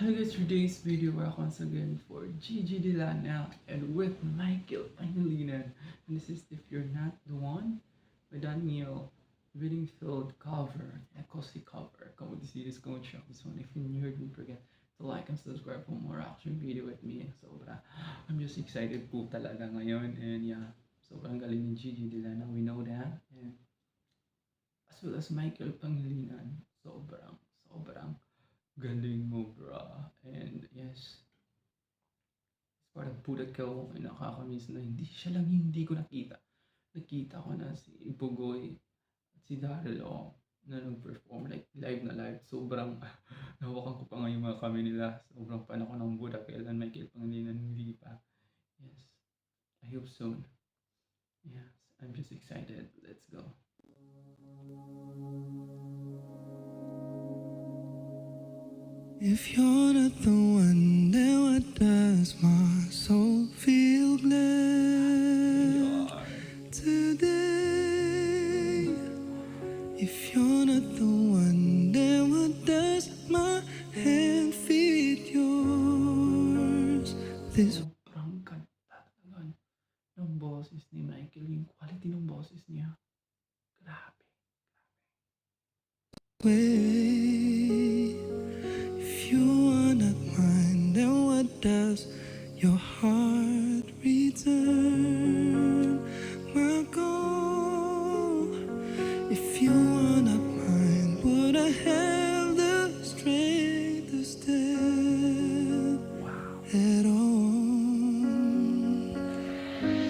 Hello guys, for today's video, we're once again for Gigi Dilana and with Michael Pangilinan. And this is If You're Not the One by Daniel Bedingfield cover, acoustic cover. Come with the series, go and check this one. If you're new, don't forget to like and subscribe for more action video with me. Sobra, I'm just excited po talaga ngayon. And yeah, sobrang galing ni Gigi Dilana, we know that. And as well as Michael Pangilinan, sobrang galing mo, bra. And yes, parang pulat ka ko ay nakakamiss na hindi siya lang yung hindi ko nakita. Nakita ko na si Bugoy at si Daryl na nag-perform like live na live. Sobrang nawakan ko pa nga yung mga kami nila. Sobrang fan ako ng Budak kailan Michael Pangilinan hindi pa. Yes, I hope soon. Yes, I'm just excited. Let's go. If you're not the one, then what does my soul feel glad today? If you're not the one, then what does my hand feed yours? This Sobrang ganda talaga ng boses ni Michael. Yung quality ng boses niya. Grabe. way. If you are not mine, then what does your heart return? My goal. If you are not mine, would I have the strength to stand at all?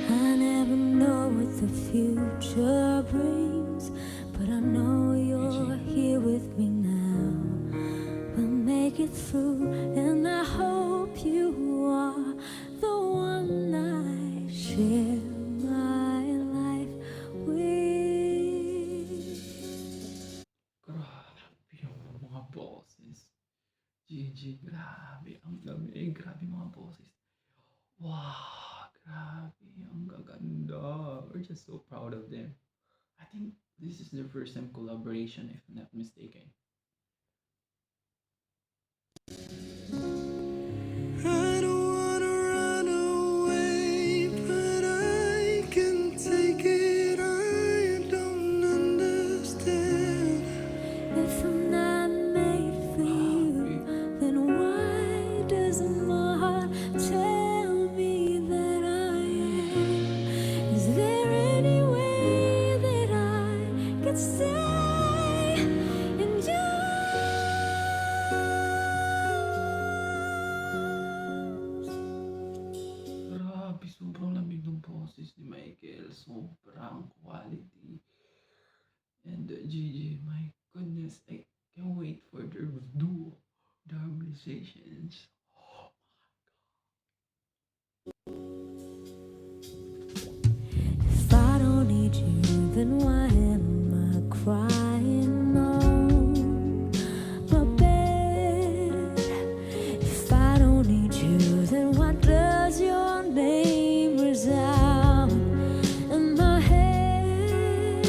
I never know what the future brings, but I know you're here with me now. We'll make it through, and I hope you are the one I share my life with. Grabe yung mga boses. Gigi, grabe. Ang lamig. Grabe mga boses. Wow, grabe. Ang gaganda. We're just so proud of them. I think this is their first time collaboration, if I'm not mistaken. I don't wanna run away, but I can take it. I don't understand. If I'm not made for you, then why doesn't my heart tell me that I am? Is there any way that I could stay in your Grabe, sobrang lamig ng boses ni Michael. Sobrang quality. And Gigi, my goodness, I can't wait for their duo, the harmonizations. If I don't need you, then why am I crying on my bed? If I don't need you, then why does your name resound in my head?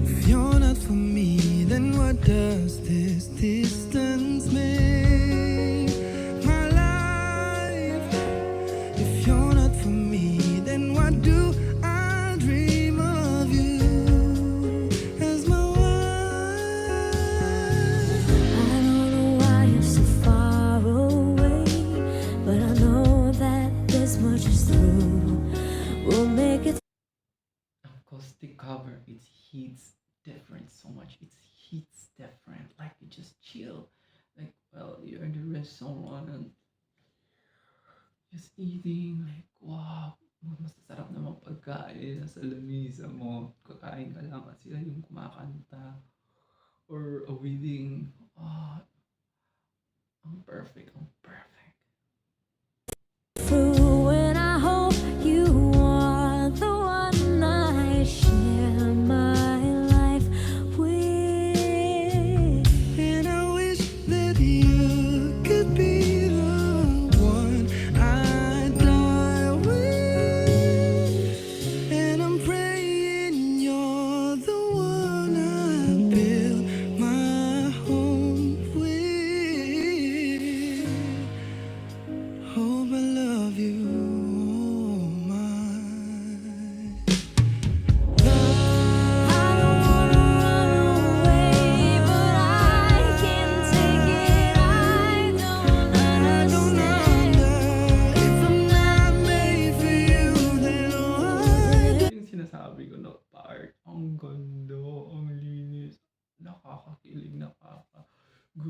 If you're not for me, then what does this distance make my life? If you're not for me, then what do I dream of you as my wife? I don't know why you're so far away, but I know that this much is through. We'll make it. Acoustic cover, it hits different so much. It hits different. Like you just chill. Like well, you're in the restaurant and just eating. Like wow, mas sarap naman pagkain. Nasa lamisa mo. Kakain ka lang at sila yung kumakanta. Or a wedding. Ah, ang perfect. Ang perfect. Through, and I hope you are the one I share my life with. And I wish that you could be the one I die with. And I'm praying you're the one I build my home with.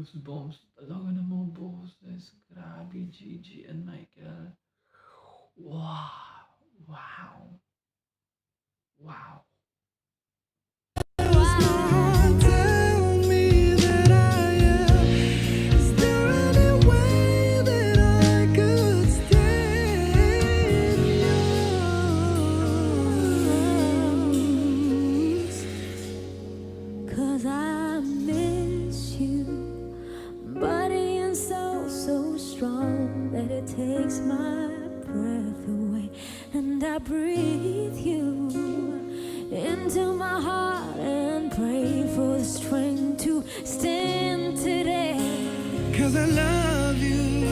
goosebumps talaga ng mga boses. Grabe, Gigi and Michael. Wow! Wow! Wow! Tell me that I am. Is there any way that I could stay in yours? 'Cause I miss you, body and soul so strong that it takes my breath away, and I breathe you into my heart and pray for the strength to stand today. 'Cause I love you,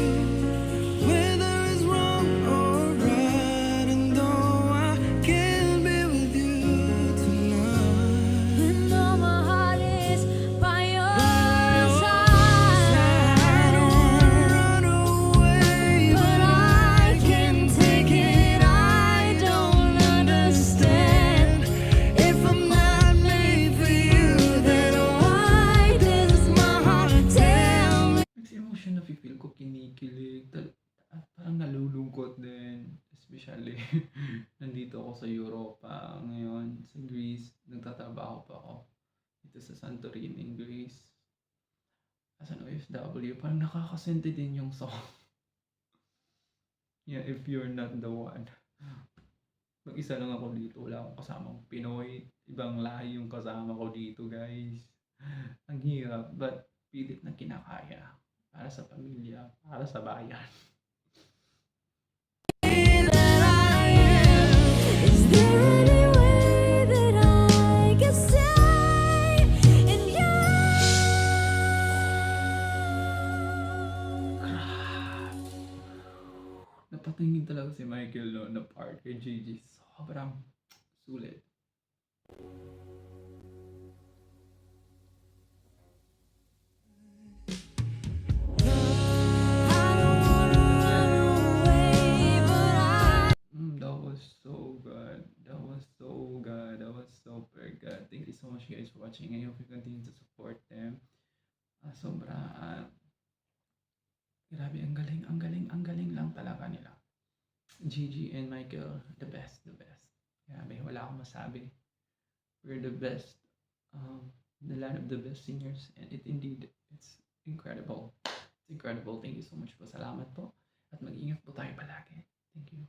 whether it's wrong or right, and though I can't be with you tonight, And though my heart is by your I side, don't wanna run away, but I can't take it. I don't understand. if I'm not made for you, then Why does my heart tell me? Next emotion na feel ko, kinikilig, at parang nalulungkot din. Especially, nandito ako sa Europa ngayon, sa Greece. Nagtatrabaho pa ako dito sa Santorini, Greece. As an OFW, parang nakakasente din yung song. Yeah, if you're not the one. Mag-isa lang ako dito, wala akong kasamang Pinoy. Ibang lahi yung kasama ko dito, guys. Ang hirap, but pilit na kinakaya. Para sa pamilya, para sa bayan. That I am. Is there any way that I can stay in you? Napatingin talaga si Michael no, na part kay Gigi. Sobrang sulit. I don't wanna run away, but That was so good. That was so good. That was super good. Thank you so much guys for watching. I hope you continue to support them. Grabe, ang galing lang talaga nila. Gigi and Michael, the best, the best. Grabe, wala akong masabi. We're the best. The land of the best singers, and it's incredible. It's incredible. Thank you so much po. Salamat po. At mag-ingat po tayo palagi. Thank you.